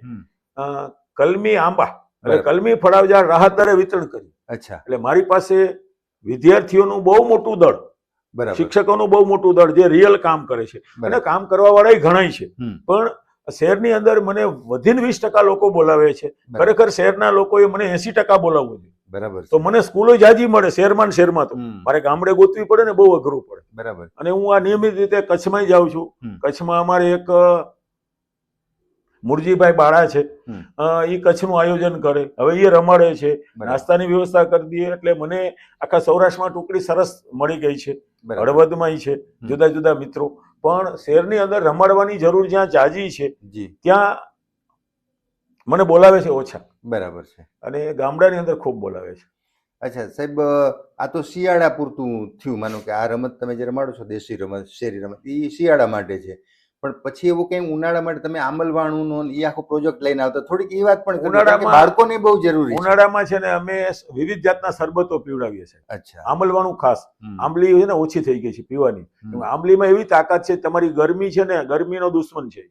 કલમી આંબા એટલે કલમી ફળાવ ઝાડ રાહત દરે વિતરણ કર્યું. અચ્છા. એટલે મારી પાસે વિદ્યાર્થીઓનું બહુ મોટું દળ, શિક્ષકોનું બહુ મોટું દળ જે રિયલ કામ કરે છે. અને કામ કરવા વાળા ઘણા છે. પણ શહેરની અંદર મને વધીને 20% લોકો બોલાવે છે. ખરેખર શહેરના લોકોએ મને 80% બોલાવવું જોઈએ. બરાબર. તો મને સ્કૂલો જાજી મળે શહેરમાં તો મારે ગામડે ગોતવી પડે ને, બહુ અઘરું પડે. બરાબર. અને હું આ નિયમિત રીતે કચ્છમાં જાઉં છું. કચ્છમાં અમારે એક મુરજીભાઈ બાળા છે, એ કચ્છનું આયોજન કરે. હવે એ રમાડે છે, નાસ્તાની વ્યવસ્થા કરી દઈએ. એટલે મને આખા સૌરાષ્ટ્રમાં ટુકડી સરસ મળી ગઈ છે. હળવદમાં છે, જુદા જુદા મિત્રો. પણ શહેરની અંદર રમાડવાની જરૂર જ્યાં જાજી છે ત્યાં મને બોલાવે છે ઓછા. બરાબર છે. અને ગામડાની અંદર ખૂબ બોલાવે છે. અચ્છા સાહેબ, આ તો શિયાળા પૂરતું થયું. માનો કે આ રમત તમે જે રમાડો છો, દેશી રમત, શેરી રમત, એ શિયાળા માટે છે. પણ પછી એવું કઈ ઉનાળા માટે તમે આંબલવાણુંનો એ આખો પ્રોજેક્ટ લઈને આવતા, થોડીક એ વાત પણ ઉનાળામાં બાળકોને બહુ જરૂરી. ઉનાળામાં છે ને અમે વિવિધ જાતના શરબતો પીવડાવીએ છીએ. અચ્છા. આંબલવાણું ખાસ. આંબલી છે ને ઓછી થઈ ગઈ છે પીવાની. આંબલીમાં એવી તાકાત છે, તમારી ગરમી છે ને, ગરમીનો દુશ્મન છે.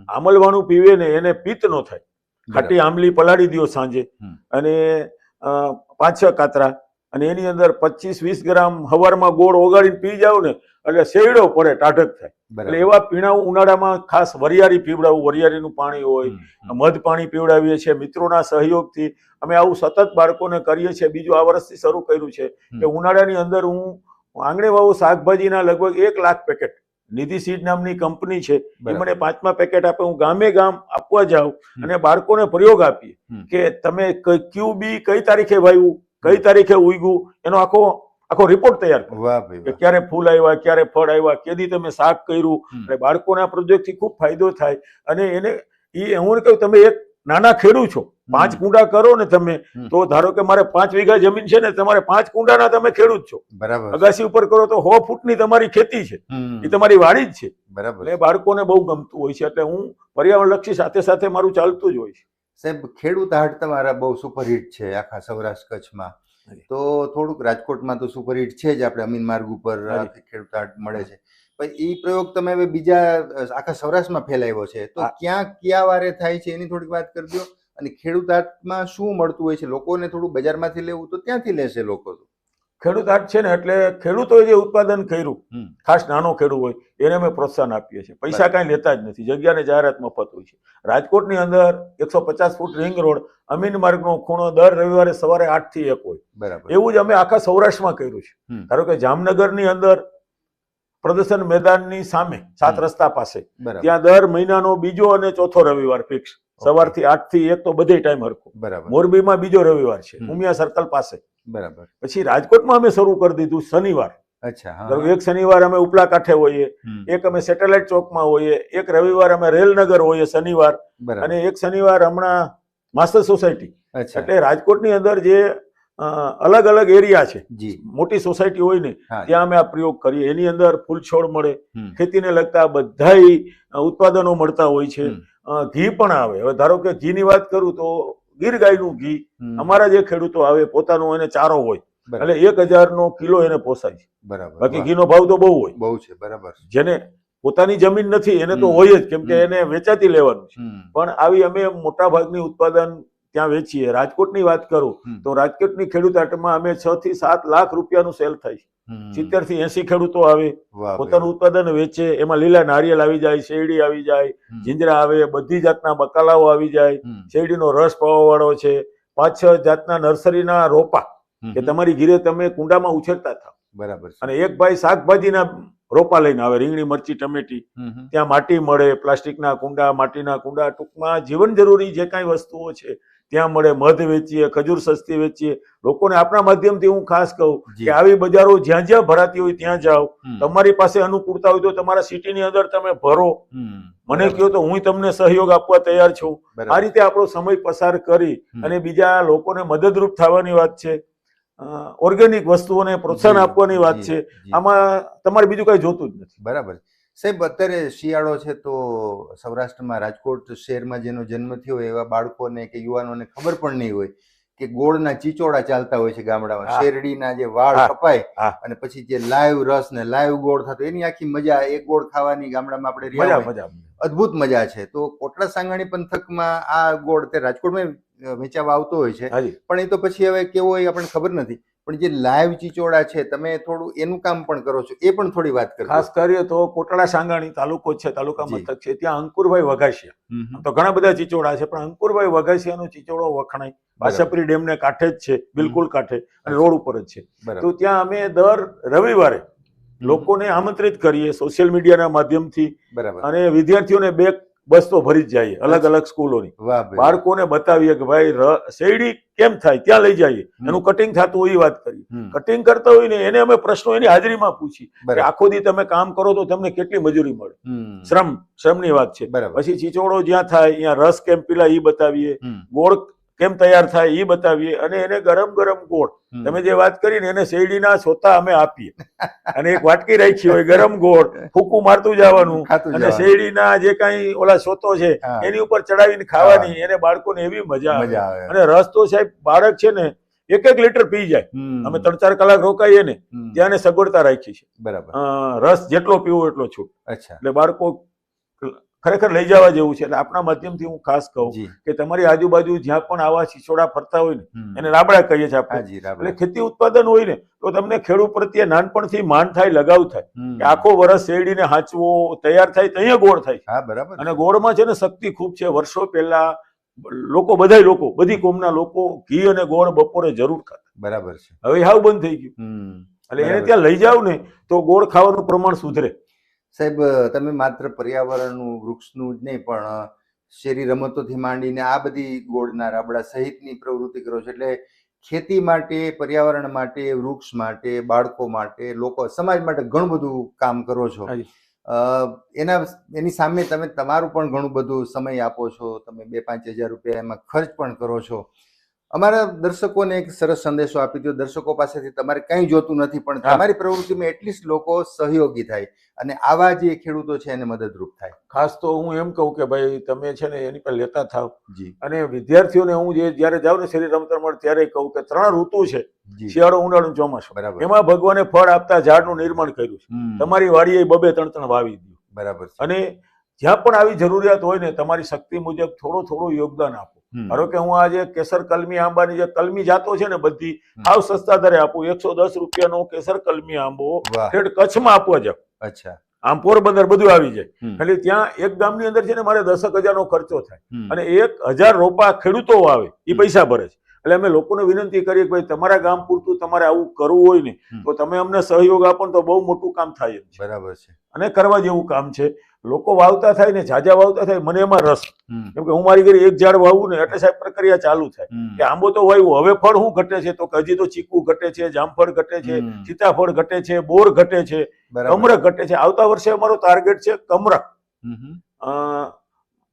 આંબલવાણું પીવે ને એને પિત્ત ન થાય. ખાટી આંબલી પલાળી દો સાંજે અને 5-6 કાતરા, અને એની અંદર 25-20 ગ્રામ હવારમાં ગોળ ઓગાળીને પી જાવ ને એટલે શેરડો પડે, ટાઢક થાય. એટલે એવા પીણા ઉનાળામાં ખાસ વરિયાળી પીવડાવું. વરિયાળીનું પાણી હોય, મધ પાણી પીવડાવીએ છીએ. મિત્રોના સહયોગથી અમે આવું સતત બાળકોને કરીએ છીએ. બીજું આ વર્ષથી શરૂ કર્યું છે કે ઉનાળાની અંદર હું આંગણે વાવું શાકભાજીના લગભગ 1 લાખ પેકેટ, નિધિ સીડ નામની કંપની છે, એ મને 5મા પેકેટ આપે. હું ગામે ગામ આપવા જાઉં અને બાળકોને પ્રયોગ આપીએ કે તમે કયું બી કઈ તારીખે વાવ્યું, કઈ તારીખે ઉગ્યું, એનો આખો રિપોર્ટ તૈયાર કરો કે ક્યારે ફૂલ આવ્યા, ક્યારે ફળ આવ્યા, કેદી તમે શાક કર્યું. એટલે બાળકોના પ્રોજેક્ટથી ખૂબ ફાયદો થાય. અને એને હું કહું, તમે એક નાના ખેડૂત છો, 5 કુંડા કરો ને તમે, તો ધારો કે મારે 5 વીઘા જમીન છે ને, તમારે 5 કુંડાના તમે ખેડૂત છો. બરાબર. અગાસી ઉપર કરો તો 100 ફૂટની તમારી ખેતી છે, એ તમારી વાડી જ છે. બરાબર. એટલે બાળકોને બહુ ગમતું હોય છે. એટલે હું પર્યાવરણ લક્ષી સાથે સાથે મારું ચાલતું જ હોય છે. સાહેબ, ખેડૂત હાટ તમારા બહુ સુપરહિટ છે આખા સૌરાષ્ટ્ર કચ્છમાં. તો થોડુંક રાજકોટમાં તો સુપરહિટ છે જ, આપણે અમીન માર્ગ ઉપર ખેડૂત હાટ મળે છે. પણ એ પ્રયોગ તમે હવે બીજા આખા સૌરાષ્ટ્રમાં ફેલાવ્યો છે, તો ક્યાં કયા વારે થાય છે એની થોડીક વાત કરજો. અને ખેડૂત હાટમાં શું મળતું હોય છે? લોકોને થોડું બજારમાંથી લેવું તો ત્યાંથી લેશે લોકો. તો ખેડૂત હાટ છે ને એટલે ખેડૂતોએ જે ઉત્પાદન કર્યું, ખાસ નાનો ખેડૂત હોય એને અમે પ્રોત્સાહન આપીએ છીએ. પૈસા કાંઈ લેતા જ નથી, જગ્યાને જાહેરાત મફત હોય છે. રાજકોટની અંદર 150 ફૂટ રિંગ રોડ અમીન માર્ગનો ખૂણો દર રવિવારે સવારે 8 થી 1 હોય. બરાબર. એવું જ અમે આખા સૌરાષ્ટ્રમાં કર્યું છે. ધારો કે જામનગરની અંદર પ્રદર્શન મેદાનની સામે 7 રસ્તા પાસે ત્યાં દર મહિનાનો બીજો અને ચોથો રવિવાર ફિક્સ, સવારથી 8 થી 1 તો બધે ટાઈમ હરખો. બરાબર. મોરબીમાં બીજો રવિવાર છે, ઉમિયા સર્કલ પાસે. બરાબર. પછી રાજકોટમાં અમે શરૂ કરી દીધું શનિવાર. અચ્છા. એક શનિવાર અમે ઉપલા કાંઠે હોઈએ, એક અમે સેટેલાઇટ ચોકમાં હોઈએ, એક રવિવાર અમે રેલનગર હોઈએ શનિવાર, અને એક શનિવાર હમણાં માસ્ટર સોસાયટી. એટલે રાજકોટની અંદર જે અલગ અલગ એરિયા છે, મોટી સોસાયટી હોય ને ત્યાં અમે આ પ્રયોગ કરીએ. એની અંદર ફૂલ છોડ મળે, ખેતીને લગતા બધા ઉત્પાદનો મળતા હોય છે. ઘી પણ આવે. હવે ધારો કે ઘીની વાત કરું તો ગીર ગાયનું ઘી અમારા જે ખેડૂતો આવે પોતાનો એને ચારો હોય એટલે 1000 કિલો એને પોસાય છે. બરાબર. બાકી ઘીનો ભાવ તો બહુ હોય. બહુ છે. બરાબર. જેને પોતાની જમીન નથી એને તો હોય જ, કેમ કે એને વેચાતી લેવાનું છે. પણ આવી અમે મોટા ભાગની ઉત્પાદન ત્યાં વેચીએ. રાજકોટની વાત કરું તો રાજકોટની ખેડૂત હાટમાં અમે 6 થી 7 લાખ રૂપિયાનું સેલ થાય છે. 70 થી 80 ખેડૂતો આવે, પોતાનું ઉત્પાદન વેચે. એમાં લીલા નારિયેલ આવી જાય, શેરડી આવી જાય, જીંજરા આવે, બધી જાતના બકાલાઓ આવી જાય. શેરડીનો રસ પાવા વાળો છે. 5-6 જાતના નર્સરીના રોપા કે તમારી ઘીરે તમે કુંડામાં ઉછેરતા થાવ. બરાબર. અને એક ભાઈ શાકભાજીના રોપા લઈને આવે, રીંગણી, મરચી, ટમેટી. ત્યાં માટી મળે, પ્લાસ્ટિકના કુંડા, માટીના કુંડા, ટૂંકમાં જીવન જરૂરી જે કાંઈ વસ્તુઓ છે ત્યાં મળે. મધ વેચીએ, ખજૂર સસ્તી વેચીએ. લોકોને આપણા માધ્યમથી હું ખાસ કહું કે આવી બજારો જ્યાં જ્યાં ભરાતી હોય ત્યાં જાઓ. તમારી પાસે અનુકૂળતા હોય તો તમારા સિટીની અંદર તમે ભરો, મને કહો તો હું તમને સહયોગ આપવા તૈયાર છું. આ રીતે આપણો સમય પસાર કરી અને બીજા લોકોને મદદરૂપ થવાની વાત છે. ઓર્ગેનિક વસ્તુઓને પ્રોત્સાહન આપવાની વાત છે. આમાં તમારે બીજું કઈ જોતું જ નથી. બરાબર. સાહેબ, અત્યારે શિયાળો છે તો સૌરાષ્ટ્રમાં રાજકોટ શહેરમાં જેનો જન્મ થયો હોય એવા બાળકોને કે યુવાનોને ખબર પણ નહીં હોય કે ગોળના ચીચોડા ચાલતા હોય છે ગામડામાં. શેરડીના જે વાળ કપાય અને પછી જે લાઈવ રસ ને લાઈવ ગોળ થતો, એની આખી મજા, એક ગોળ ખાવાની ગામડામાં આપણે અદ્ભુત મજા છે. તો કોટડા સાંગાણી પંથકમાં આ ગોળ તે રાજકોટમાં વેચાવા આવતો હોય છે, પણ એ તો પછી હવે કેવો હોય આપણને ખબર નથી. પણ જે લાઈવ ચીચોડા છે તમે થોડું એનું કામ પણ કરો છો, એ પણ થોડી વાત કરો. ખાસ કરીએ તો કોટડા સાંગાણી તાલુકો છે, તાલુકા મથક છે, ત્યાં અંકુરભાઈ વઘાસિયા તો ઘણા બધા ચીચોડા છે, પણ અંકુરભાઈ વઘાસિયાનો ચીચોડો વખણાય બાસપરી ડેમને કાંઠે જ છે, બિલકુલ કાંઠે, અને રોડ ઉપર જ છે. તો ત્યાં અમે દર રવિવારે લોકોને આમંત્રિત કરીએ સોશિયલ મીડિયાના માધ્યમથી. અને વિદ્યાર્થીઓને બે બસ તો ભરી જ જઈએ અલગ અલગ સ્કૂલોની. બાળકોને બતાવીએ કે ભાઈ શેરડી કેમ થાય, ત્યાં લઈ જઈએ. એનું કટિંગ થતું હોય એ વાત કરીએ. કટિંગ કરતા હોય ને એને અમે પ્રશ્નો એની હાજરીમાં પૂછી કે આખો દી તમે કામ કરો તો તમને કેટલી મજૂરી મળે. શ્રમની વાત છે. પછી ચીચોડો જ્યાં થાય ત્યાં રસ કેમ પીલા એ બતાવીએ, ગોળ કેમ તૈયાર થાય એ બતાવીએ, અને એને ગરમ ગરમ ગોળ તમે જે વાત કરી ને એને શેરડીના સોતા અમે આપીએ. અને એક વાટકી રાખી હોય, ગરમ ગોળ ફૂકું મારતું જવાનું, અને શેરડીના જે કઈ ઓલા સોતો છે એની ઉપર ચડાવીને ખાવાની. એને બાળકોને એવી મજા આવે. અને રસ તો સાહેબ બાળક છે ને 1 લીટર પી જાય. અમે 3-4 કલાક રોકાઈએ ને ત્યાં સગવડતા રાખી છે. બરાબર. રસ જેટલો પીવો એટલો છૂટ. એટલે બાળકો ખરેખર લઈ જવા જેવું છે. એટલે આપણા માધ્યમથી હું ખાસ કહું કે તમારી આજુબાજુ જ્યાં પણ આવા ચીચોડા ફરતા હોય ને એને રાબડા કહીએ છીએ આપણે. એટલે ખેતી ઉત્પાદન હોય ને તો તમને ખેડૂત પ્રત્યે નાનપણથી માન થાય, લગાવ થાય કે આખો વર્ષ શેરડીને હાંચવો, તૈયાર થાય ત્યાં ગોળ થાય. અને ગોળમાં છે ને શક્તિ ખૂબ છે. વર્ષો પહેલા બધી કોમના લોકો ઘી અને ગોળ બપોરે જરૂર ખાતા. બરાબર છે. હવે હાવ બંધ થઈ ગયું. એટલે એને ત્યાં લઈ જાવ ને તો ગોળ ખાવાનું પ્રમાણ સુધરે. સાહેબ, તમે માત્ર પર્યાવરણનું, વૃક્ષનું જ નહીં પણ શેરી રમતોથી માંડીને આ બધી ગોળના રાબડા સહિતની પ્રવૃત્તિ કરો છો. એટલે ખેતી માટે, પર્યાવરણ માટે, વૃક્ષ માટે, બાળકો માટે, લોકો, સમાજ માટે ઘણું બધું કામ કરો છો. એની સામે તમે તમારું પણ ઘણું બધું સમય આપો છો. તમે 2-5 હજાર રૂપિયા એમાં ખર્ચ પણ કરો છો. અમારા દર્શકોને એક સરસ સંદેશો આપી દો. દર્શકો પાસેથી તમારે કંઈ જોતું નથી, પણ હા. તમારી પ્રવૃત્તિમાં એટલીસ્ટ લોકો સહયોગી થાય અને આવા જે ખેડૂતો છે એને મદદરૂપ થાય. ખાસ તો હું એમ કહું કે ભાઈ તમે છે ને એની પર લેતા થાવ. જી અને વિદ્યાર્થીઓને હું જ્યારે જાઉં ને શરીર રમતર મળે ત્યારે કહું કે 3 ઋતુ છે, જી શિયાળો, ઉનાળો અને ચોમાસું. બરાબર. એમાં ભગવાને ફળ આપતા ઝાડનું નિર્માણ કર્યું છે. તમારી વાડીએ 2-3 વાવી દો. બરાબર છે. અને જ્યાં પણ આવી જરૂરિયાત હોય ને તમારી શક્તિ મુજબ થોડું યોગદાન આપો. ધારો કે હું આજે કેસર કલમી આંબાની જે કલમી જાતો છે ને બધી સાવ સસ્તા દરે આપું. 110 રૂપિયાનો કેસર કલમી આંબો વાહ. ઠેઠ કચ્છમાં આપવા જાવ. અચ્છા. આમ પોરબંદર બધું આવી જાય. એટલે ત્યાં એક ગામની અંદર છે ને મારે 10,000 નો ખર્ચો થાય અને 1,000 રોપા ખેડૂતો વાવે એ પૈસા ભરે છે. એટલે અમે લોકોને વિનંતી કરીએ કે ભાઈ તમારા ગામ પૂરતું તમારે આવું કરવું હોય ને તો તમે અમને સહયોગ આપો ને તો બહુ મોટું કામ થાય એમ છે. બરાબર છે. અને કરવા જેવું કામ છે. લોકો વાવતા થાય ને ઝાઝા વાવતા થાય, મને એમાં રસ. કેમ કે હું મારી ઘરે એક ઝાડ વાવું ને એટલે સાહેબ પ્રક્રિયા ચાલુ થાય કે આંબો તો વાવ્યું, હવે ફળ શું ઘટે છે તો કે હજી તો ચીકુ ઘટે છે, જામફળ ઘટે છે, સીતાફળ ઘટે છે, બોર ઘટે છે, કમરક ઘટે છે. આવતા વર્ષે અમારો ટાર્ગેટ છે કમરક.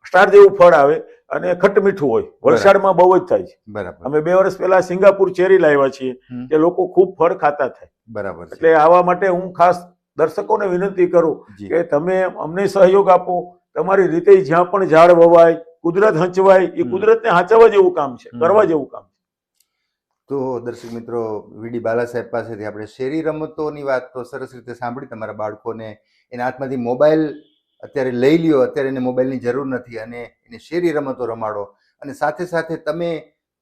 સ્ટાર જેવું ફળ આવે અને ખટ મીઠું હોય. વલસાડમાં બહુ જ થાય છે. બરાબર. અમે 2 વર્ષ પહેલા સિંગાપુર ચેરી લાવ્યા છીએ કે લોકો ખૂબ ફળ ખાતા થાય. બરાબર છે. એટલે આવા માટે હું ખાસ દર્શકોને વિનંતી કરું જી. કે તમે અમને સહયોગ આપો. તમારી રીતે જ્યાં પણ ઝાડ વવાય, કુદરત હંચવાય, એ કુદરતને હાંચવા જેવું કામ છે, કરવા જેવું કામ છે. તો દર્શક મિત્રો, વીડી બાલા સાહેબ પાસેથી આપણે શેરી રમતોની વાત તો સરસ રીતે સાંભળી. તમારા બાળકોને એના હાથમાંથી મોબાઈલ અત્યારે લઈ લ્યો, અત્યારે એને મોબાઈલની જરૂર નથી અને એને શેરી રમતો રમાડો. અને સાથે સાથે તમે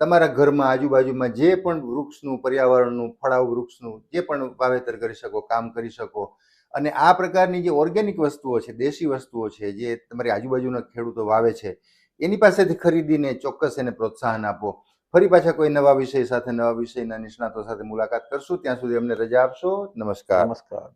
તમારા ઘરમાં આજુબાજુમાં જે પણ વૃક્ષનું, પર્યાવરણનું, ફળાઉ વૃક્ષનું જે પણ વાવેતર કરી શકો, કામ કરી શકો. અને આ પ્રકારની જે ઓર્ગેનિક વસ્તુઓ છે, દેશી વસ્તુઓ છે જે તમારી આજુબાજુના ખેડૂતો વાવે છે, એની પાસેથી ખરીદીને ચોક્કસ એને પ્રોત્સાહન આપો. ફરી પાછા કોઈ નવા વિષય સાથે, નવા વિષયના નિષ્ણાતો સાથે મુલાકાત કરશું. ત્યાં સુધી અમને રજા આપશો. નમસ્કાર. નમસ્કાર.